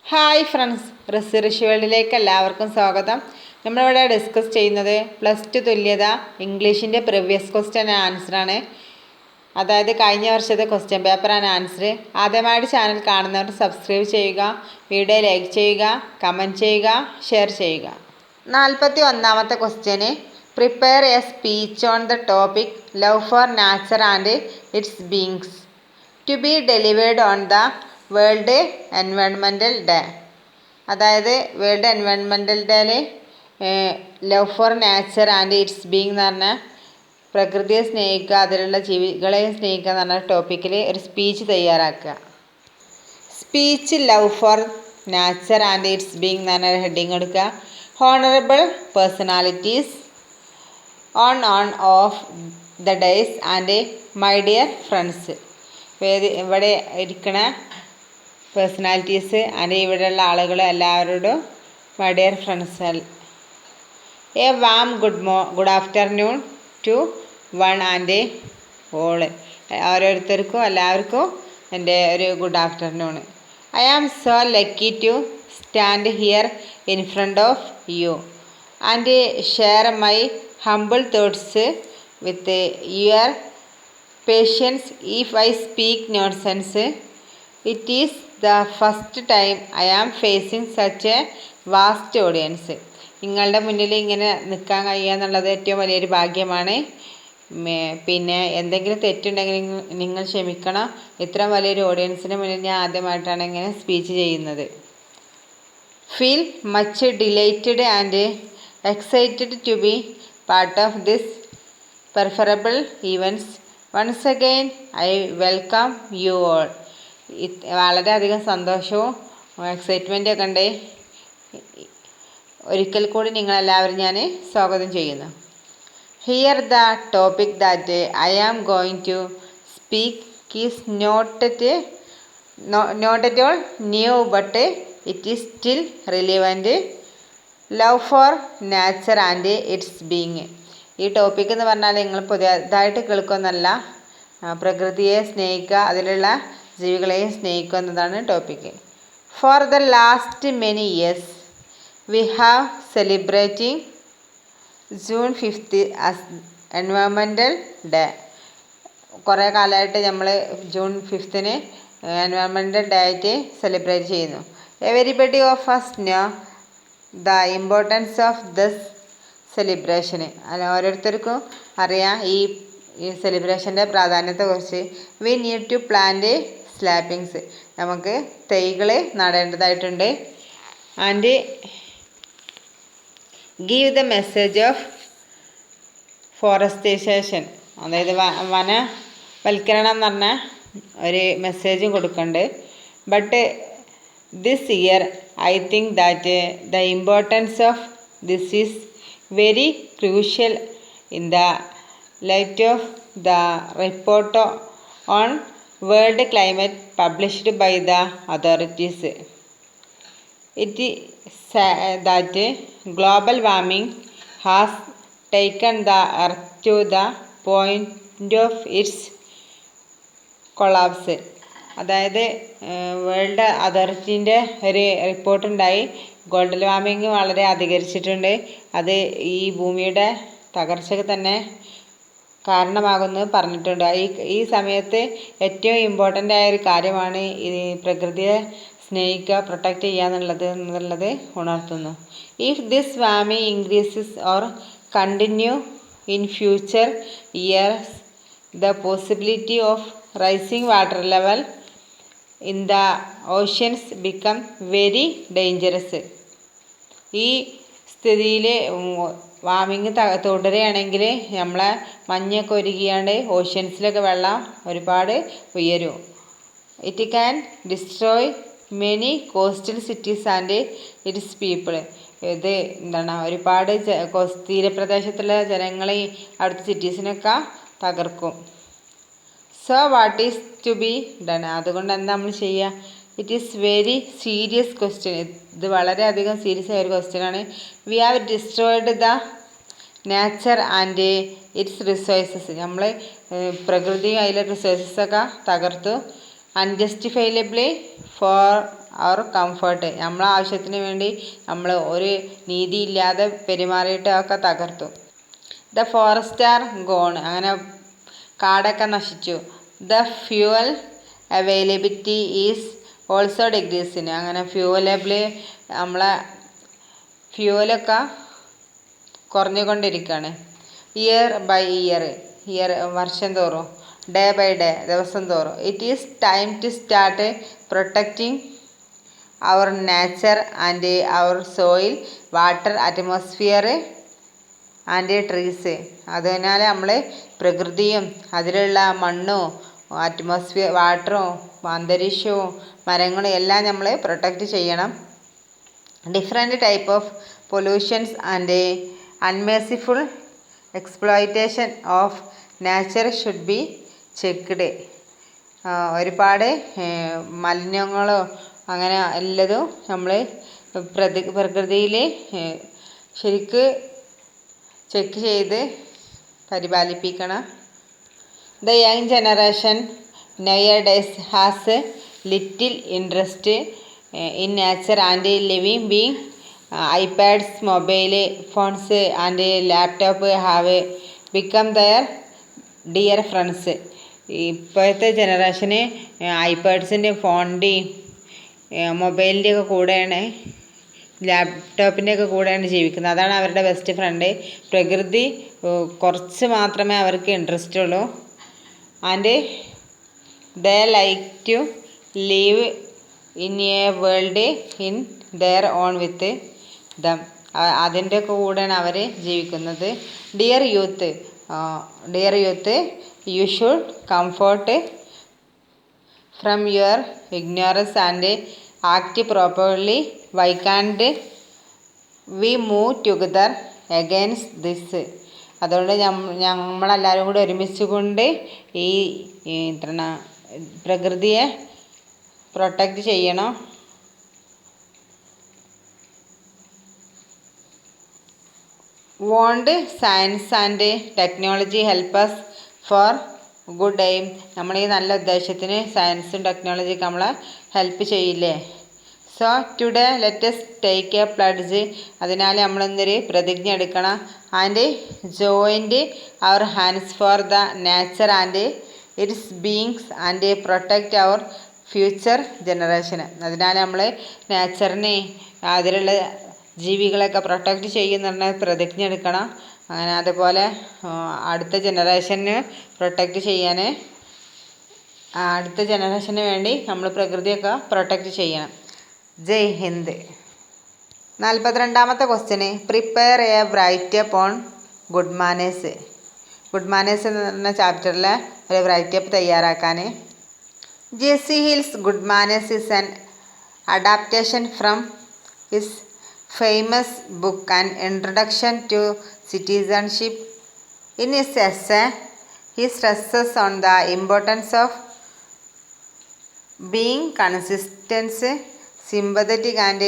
Hi friends, research വേൾഡിലേക്ക് എല്ലാവർക്കും സ്വാഗതം. നമ്മളിവിടെ ഡിസ്കസ് ചെയ്യുന്നത് +2 തുല്യത ഇംഗ്ലീഷിൻ്റെ പ്രീവിയസ് ക്വസ്റ്റ്യൻ ആൻസറാണ്. അതായത് കഴിഞ്ഞ വർഷത്തെ ക്വസ്റ്റ്യൻ പേപ്പർ ആൻഡ് ആൻസർ. ആദ്യമായിട്ട് ചാനൽ കാണുന്നവർ സബ്സ്ക്രൈബ് ചെയ്യുക, വീഡിയോ ലൈക്ക് ചെയ്യുക, കമൻറ്റ് ചെയ്യുക, ഷെയർ ചെയ്യുക. 41ാമത്തെ ക്വസ്റ്റ്യന്, prepare a speech on the topic love for nature and its beings to be delivered on the world environmental day. അതായത് വേൾഡ് എൻവയോൺമെൻറ്റൽ ഡേയിൽ love for nature and its being എന്ന് പറഞ്ഞാൽ പ്രകൃതിയെ സ്നേഹിക്കുക, അതിലുള്ള ജീവികളെ സ്നേഹിക്കുക എന്ന് പറഞ്ഞ ടോപ്പിക്കിൽ ഒരു സ്പീച്ച് തയ്യാറാക്കുക. Speech love for nature and its being എന്ന് പറഞ്ഞ ഹെഡിങ് എടുക്കുക. Honourable personalities on of the dais and my dear friends. ഇവിടെ ഇരിക്കണ പേഴ്സണാലിറ്റീസ് ആൻഡ് ഇവിടെയുള്ള ആളുകൾ എല്ലാവരോടും my dear friends. A warm good afternoon to one and all. ഓരോരുത്തർക്കും എല്ലാവർക്കും എൻ്റെ ഒരു good afternoon. I am so lucky to stand here in front of you and share my humble thoughts with your patience if I speak nonsense. It is the first time I am facing such a vast audience. നിങ്ങളുടെ മുന്നിൽ ഇങ്ങനെ നിൽക്കാൻ കഴിയുക എന്നുള്ളത് ഏറ്റവും വലിയൊരു ഭാഗ്യമാണ്. പിന്നെ എന്തെങ്കിലും തെറ്റുണ്ടെങ്കിൽ നിങ്ങൾ ക്ഷമിക്കണം. ഇത്രയും വലിയൊരു ഓഡിയൻസിന് മുന്നിൽ ഞാൻ ആദ്യമായിട്ടാണ് ഇങ്ങനെ സ്പീച്ച് ചെയ്യുന്നത്. Feel much delighted and excited to be part of this preferable events. Once again I welcome you all. വളരെയധികം സന്തോഷവും എക്സൈറ്റ്മെൻറ്റും ഒക്കെ ഉണ്ട്. ഒരിക്കൽ കൂടി നിങ്ങളെല്ലാവരും ഞാൻ സ്വാഗതം ചെയ്യുന്നു. Here the topic that I am going to speak is not at all new but it is still relevant. Love for nature and its being. ഈ ടോപ്പിക് എന്ന് പറഞ്ഞാൽ നിങ്ങൾ പുതിയതായിട്ട് കേൾക്കുമെന്നല്ല, പ്രകൃതിയെ സ്നേഹിക്കുക, അതിലുള്ള ജീവികളെയും സ്നേഹിക്കുക എന്നതാണ് topic. For the last many years we have celebrating June 5th as environmental day. കുറേ കാലമായിട്ട് നമ്മൾ ജൂൺ 5th എൻവയോൺമെൻറ്റൽ ഡേ ആയിട്ട് സെലിബ്രേറ്റ് ചെയ്യുന്നു. Everybody of us know the importance of this സെലിബ്രേഷന്. അല്ല, ഓരോരുത്തർക്കും അറിയാം ഈ സെലിബ്രേഷൻ്റെ പ്രാധാന്യത്തെക്കുറിച്ച്. We need to plant saplings. നമുക്ക് തൈകൾ നടേണ്ടതായിട്ടുണ്ട്. And give the message of forestation. അതായത് വനവൽക്കരണം എന്ന് പറഞ്ഞ ഒരു മെസ്സേജും കൊടുക്കുന്നുണ്ട്. But this year I think that the importance of this is very crucial in the light of the report on world climate published by the authorities. It is said that global warming has taken the earth to the point of its collapse. അതായത് world അതോറിറ്റീൻ്റെ ഒരു റിപ്പോർട്ടുണ്ടായി. Global warming വളരെ അധികരിച്ചിട്ടുണ്ട്. അത് ഈ ഭൂമിയുടെ തകർച്ചയ്ക്ക് തന്നെ കാരണമാകുമെന്ന് പറഞ്ഞിട്ടുണ്ട്. ഈ സമയത്ത് ഏറ്റവും ഇമ്പോർട്ടൻ്റ് ആയ ഒരു കാര്യമാണ് ഈ പ്രകൃതിയെ സ്നേഹിക്കുക, പ്രൊട്ടക്റ്റ് ചെയ്യുക എന്നുള്ളത് ഉണർത്തുന്നു. If this warming increases or continue in future years the possibility of rising water level in the oceans become very dangerous. ഈ സ്ഥിതിയിൽ വാർമിങ് തുടരുകയാണെങ്കിൽ നമ്മളെ മഞ്ഞൊക്കെ ഉരുകിയാണ്ട് ഓഷ്യൻസിലൊക്കെ വെള്ളം ഒരുപാട് ഉയരും. It can destroy many coastal cities and its people. ഇത് എന്താണ്, ഒരുപാട് തീരപ്രദേശത്തുള്ള ജനങ്ങളെ അവിടുത്തെ സിറ്റീസിനൊക്കെ തകർക്കും. So what is to be done. അതുകൊണ്ട് എന്താ നമ്മൾ ചെയ്യുക? It is very serious question. ഇത് വളരെയധികം സീരിയസ് ആയ ഒരു ക്വസ്റ്റ്യനാണ്. We have destroyed the nature and its resources. നമ്മൾ പ്രകൃതിയും അതിലെ റിസോഴ്സസൊക്കെ തകർത്തു. Unjustifiably for our comfort. നമ്മളെ ആവശ്യത്തിന് വേണ്ടി നമ്മൾ ഒരു നീതിയില്ലാതെ പെരുമാറിയിട്ട് ഒക്കെ തകർത്തു. ദ ഫോറസ്റ്റ് ആർ ഗോൺ, അങ്ങനെ കാടൊക്കെ നശിച്ചു. The fuel availability is also decreasing, അങ്ങനെ നമ്മളെ ഫ്യൂവലൊക്കെ കുറഞ്ഞുകൊണ്ടിരിക്കുകയാണ്. ഇയർ ബൈ ഇയർ വർഷം തോറും, ഡേ ബൈ ഡേ ദിവസം തോറും. It is time to start protecting our nature and our soil, water, atmosphere and trees. അതിനാൽ നമ്മൾ പ്രകൃതിയും അതിലുള്ള മണ്ണും അറ്റ്മോസ്ഫിയർ വാട്ടറും അന്തരീക്ഷവും മരങ്ങളും എല്ലാം നമ്മൾ പ്രൊട്ടക്റ്റ് ചെയ്യണം. Different type of pollutions and unmerciful exploitation of nature should be checked. ഒരുപാട് മലിനങ്ങളോ അങ്ങനെ എല്ലതും നമ്മൾ പ്രകൃതിയിൽ ശരിക്ക് ചെക്ക് ചെയ്ത് പരിപാലിപ്പിക്കണം. The young generation nowadays has little interest in nature and living being. IPads, mobile phones and laptop have become their dear friends. ഇപ്പോഴത്തെ ജനറേഷന് ഐപാഡ്സിൻ്റെയും ഫോണിൻ്റെയും മൊബൈലിൻ്റെയൊക്കെ കൂടെയാണ്, ലാപ്ടോപ്പിൻ്റെയൊക്കെ കൂടെയാണ് ജീവിക്കുന്നത്. അതാണ് അവരുടെ ബെസ്റ്റ് ഫ്രണ്ട്. പ്രകൃതി കുറച്ച് മാത്രമേ അവർക്ക് ഇൻട്രസ്റ്റ് ഉള്ളൂ. And they like to live in a world in their own with them. അതിൻ്റെയൊക്കെ കൂടെയാണ് അവർ ജീവിക്കുന്നത്. Dear youth you should comfort from your ignorance and act properly. Why can't we move together against this. അതുകൊണ്ട് നമ്മളെല്ലാവരും കൂടി ഒരുമിച്ച് കൊണ്ട് ഈ പ്രകൃതിയെ പ്രൊട്ടക്റ്റ് ചെയ്യണം. Won't science and technology help us for good aim. നമ്മൾ ഈ നല്ല ഉദ്ദേശത്തിന് സയൻസും ടെക്നോളജിയൊക്കെ നമ്മളെ ഹെൽപ്പ് ചെയ്യില്ലേ? So today let's take A pledge. അതിനാൽ നമ്മളൊന്നൊരു പ്രതിജ്ഞ എടുക്കണം. And joint our hands for the nature and its beings and protect our future ജനറേഷന്. അതിനാൽ നമ്മൾ നേച്ചറിനെ അതിലുള്ള ജീവികളെയൊക്കെ പ്രൊട്ടക്റ്റ് ചെയ്യുന്ന പ്രതിജ്ഞ എടുക്കണം. അങ്ങനെ അതുപോലെ അടുത്ത ജനറേഷന് പ്രൊട്ടക്റ്റ് ചെയ്യാൻ, അടുത്ത ജനറേഷന് വേണ്ടി നമ്മൾ പ്രകൃതിയൊക്കെ പ്രൊട്ടക്റ്റ് ചെയ്യണം. ജയ് ഹിന്ദ്. 42ാമത്തെ ക്വസ്റ്റ്യന്, prepare a writeup on good manners. Good manners എന്ന ചാപ്റ്ററിലെ ഒരു റൈറ്റപ്പ് തയ്യാറാക്കാൻ. J C Hill's good manners is an adaptation from his famous book an introduction to citizenship. In his essay, he stresses on the importance of being consistent, sympathetic and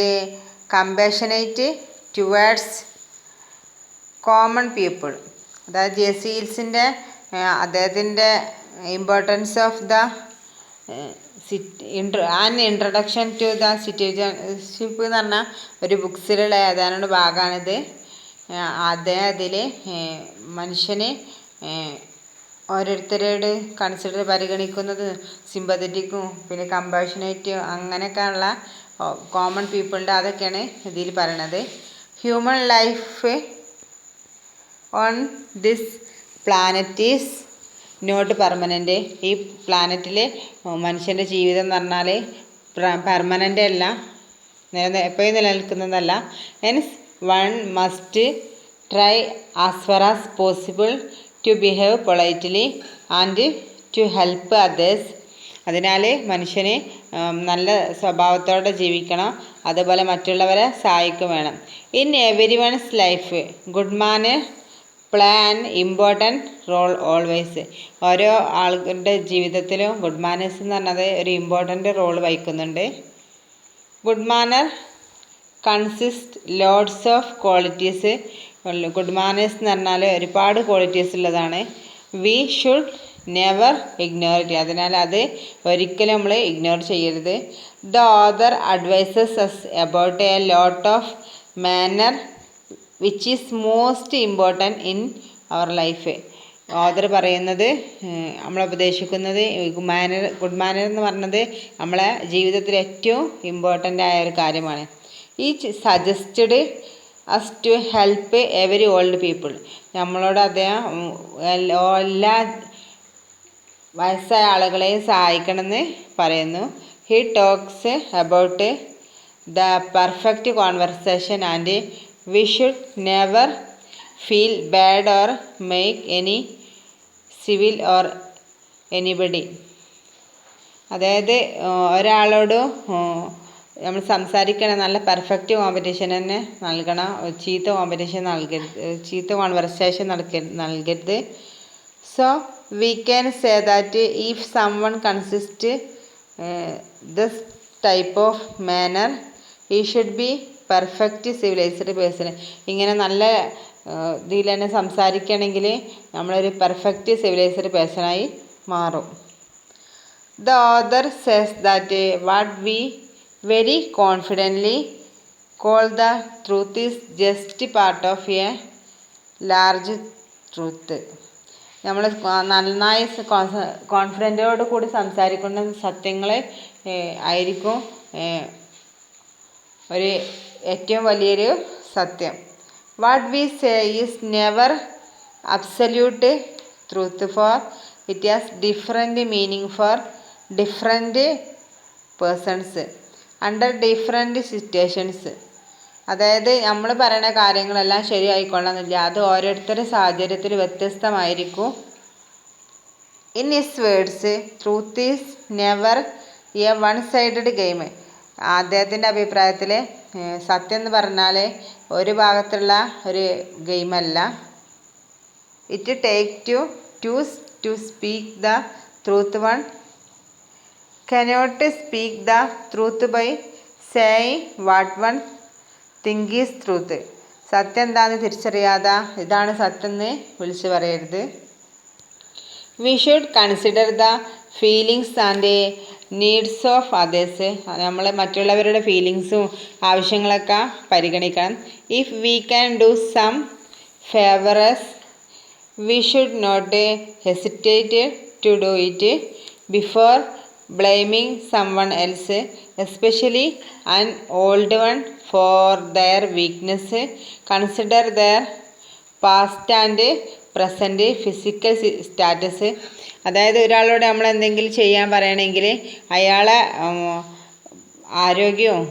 compassionate towards common people. അതായത് Jesse ഹിൽസിൻ്റെ അദ്ദേഹത്തിൻ്റെ importance of the an introduction to the citizenship എന്ന് പറഞ്ഞാൽ ഒരു ബുക്സിലുള്ള ഏതാനും ഭാഗമാണിത്. അതിൽ മനുഷ്യനെ ഓരോരുത്തരോട് കൺസിഡർ പരിഗണിക്കുന്നത് സിമ്പതറ്റിക്കും പിന്നെ കമ്പാഷനേറ്റും അങ്ങനെയൊക്കെയുള്ള കോമൺ പീപ്പിളിൻ്റെ അതൊക്കെയാണ് ഇതിൽ പറയണത്. Human life on this planet is not permanent. ഈ പ്ലാനറ്റിൽ മനുഷ്യൻ്റെ ജീവിതം എന്ന് പറഞ്ഞാൽ പെർമനൻ്റ് അല്ല, എപ്പോഴും നിലനിൽക്കുന്നതല്ല. Hence one must try as far as possible to behave politely and to help others. അതിനാൽ മനുഷ്യന് നല്ല സ്വഭാവത്തോടെ ജീവിക്കണം, അതുപോലെ മറ്റുള്ളവരെ സഹായിക്കും വേണം. In every one's life good manner play an important role always. ഓരോ ആളുകളുടെ ജീവിതത്തിലും ഗുഡ് മാനേഴ്സ് എന്ന് പറഞ്ഞത് ഒരു ഇമ്പോർട്ടൻ്റ് റോൾ വഹിക്കുന്നുണ്ട്. Good manor consist loads of qualities. Good manners എന്ന് പറഞ്ഞാൽ ഒരുപാട് ക്വാളിറ്റീസ് ഉള്ളതാണ്. V should never ignore it. അതിനാൽ അത് ഒരിക്കലും നമ്മൾ ഇഗ്നോർ ചെയ്യരുത്. The author advises us about a lot of manner which is most important in our life. Author പറയുന്നത് നമ്മളെ ഉപദേശിക്കുന്നത് ഗുഡ് മാനർ എന്ന് പറഞ്ഞത് നമ്മളെ ജീവിതത്തിൽ ഏറ്റവും ഇമ്പോർട്ടൻ്റ് ആയ ഒരു കാര്യമാണ്. ഈ suggested us to help every old people. നമ്മളോട് അദ്ദേഹം എല്ലാ വയസ്സായ ആളുകളെയും സഹായിക്കണമെന്ന് പറയുന്നു. He talks about the perfect conversation and we should never feel bad or make any civil or anybody. അതായത് ഒരാളോട് നമ്മൾ സംസാരിക്കണം, നല്ല പെർഫെക്റ്റ് കോമ്പറ്റീഷൻ തന്നെ നൽകണം. ചീത്ത കോമ്പറ്റീഷൻ നൽകരുത്, ചീത്ത കോൺവെർസേഷൻ നൽകരുത്. So we can say that if someone consists this type of manner, he should be perfect civilized person. ഇങ്ങനെ നല്ല ഇതിൽ തന്നെ സംസാരിക്കുകയാണെങ്കിൽ നമ്മളൊരു പെർഫെക്റ്റ് സിവിലൈസ്ഡ് പേഴ്സണായി മാറും. The author says that what we very confidently call the truth is just part of a large truth. നമ്മൾ നന്നായി കോൺഫിഡൻറ്റോട് കൂടി സംസാരിക്കുന്ന സത്യങ്ങൾ ആയിരിക്കും ഒരു ഏറ്റവും വലിയൊരു സത്യം. What we say is never absolute truth, for it has different meaning for different persons under different situations. അതായത് നമ്മൾ പറയുന്ന കാര്യങ്ങളെല്ലാം ശരിയായിക്കൊള്ളണമെന്നില്ല, അത് ഓരോരുത്തരുടെ സാഹചര്യത്തിൽ വ്യത്യസ്തമായിരിക്കും. In his words, truth is never a one sided game. അദ്ദേഹത്തിൻ്റെ അഭിപ്രായത്തിൽ സത്യം എന്ന് പറഞ്ഞാൽ ഒരു ഭാഗത്തുള്ള ഒരു ഗെയിമല്ല. It take to speak the truth. One cannot speak the truth by saying what one think is truth. സത്യം എന്താണെന്ന് തിരിച്ചറിയാതെ ഇതാണ് സത്യം എന്ന് വിളിച്ചു പറയരുത്. We should consider the feelings and needs of others. നമ്മൾ മറ്റുള്ളവരുടെ ഫീലിങ്സും ആവശ്യങ്ങളൊക്കെ പരിഗണിക്കണം. If we can do some favours we should not hesitate to do it before blaming someone else, especially an old one, for their weakness. Consider their past and present physical status. അതായത് ഒരാളോട് നമ്മൾ എന്തെങ്കിലും ചെയ്യാൻ പറയണമെങ്കിൽ അയാളെ ആരോഗ്യവും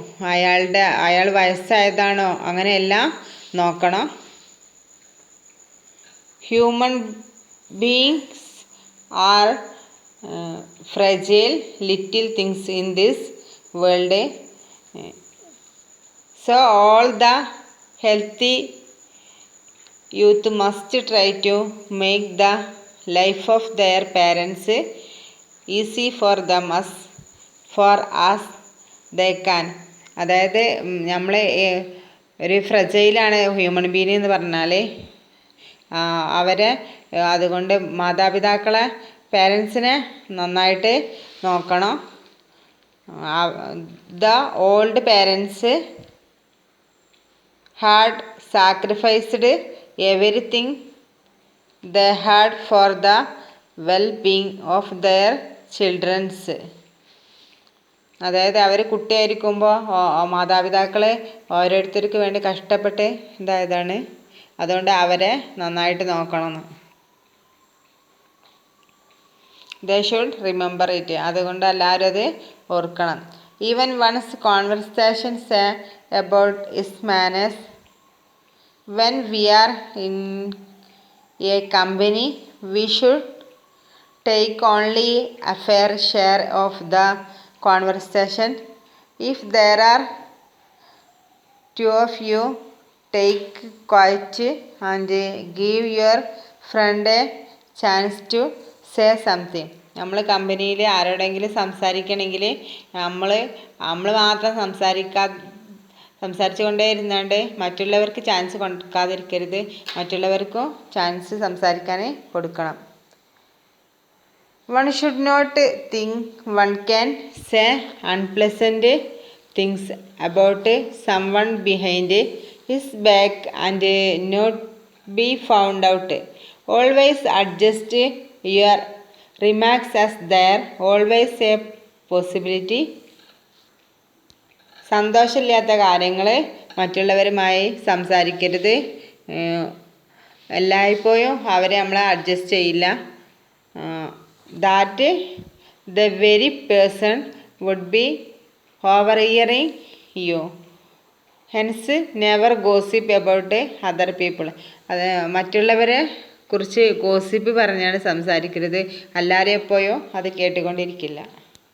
അയാൾ വയസ്സായതാണോ അങ്ങനെയെല്ലാം നോക്കണം. Human beings R fragile little things in this world. So all the healthy youth must try to make the life of their parents easy for them as far as they can. അതായത് നമ്മൾ ഒരു ഫ്രജൈലാണ് human being എന്ന് പറഞ്ഞാൽ അവരെ അതുകൊണ്ട് മാതാപിതാക്കളെ പേരൻസിനെ നന്നായിട്ട് നോക്കണം. The old parents had sacrificed everything the had for the well being of their children's. അതായത് അവർ കുട്ടിയായിരിക്കുമ്പോൾ മാതാപിതാക്കൾ ഓരോരുത്തർക്ക് വേണ്ടി കഷ്ടപ്പെട്ട് ഇതായതാണ്. അതുകൊണ്ട് അവരെ നന്നായിട്ട് നോക്കണം. They should remember it. അതുകൊണ്ട് എല്ലാവരും അത് ഓർക്കണം. Even one's conversations about his manners. When we are in a company, we should take only a fair share of the conversation. If there are two of you, take quiet and give your friend a chance to say something. നമ്മൾ കമ്പനിയിൽ ആരോടെങ്കിലും സംസാരിക്കണമെങ്കിൽ നമ്മൾ മാത്രം സംസാരിച്ചു കൊണ്ടേ ഇരുന്നാണ്ട് മറ്റുള്ളവർക്ക് chance കൊടുക്കാതിരിക്കരുത്. മറ്റുള്ളവർക്കും chance സംസാരിക്കാൻ കൊടുക്കണം. One should not think one can say unpleasant things about someone behind his back and not be found out. Always adjust your remarks as there always a possibility. സന്തോഷമില്ലാത്ത കാര്യങ്ങൾ മറ്റുള്ളവരുമായി സംസാരിക്കരുത്. എല്ലായ്പ്പോഴും അവരെ നമ്മൾ അഡ്ജസ്റ്റ് ചെയ്യില്ല. That the very person would be overhearing you. Hence never gossip about other people. അത് മറ്റുള്ളവരെ കുറിച്ച് ഗോസിപ്പ് പറഞ്ഞാണ് സംസാരിക്കരുത്. എല്ലാവരും എപ്പോഴും അത് കേട്ടുകൊണ്ടിരിക്കില്ല.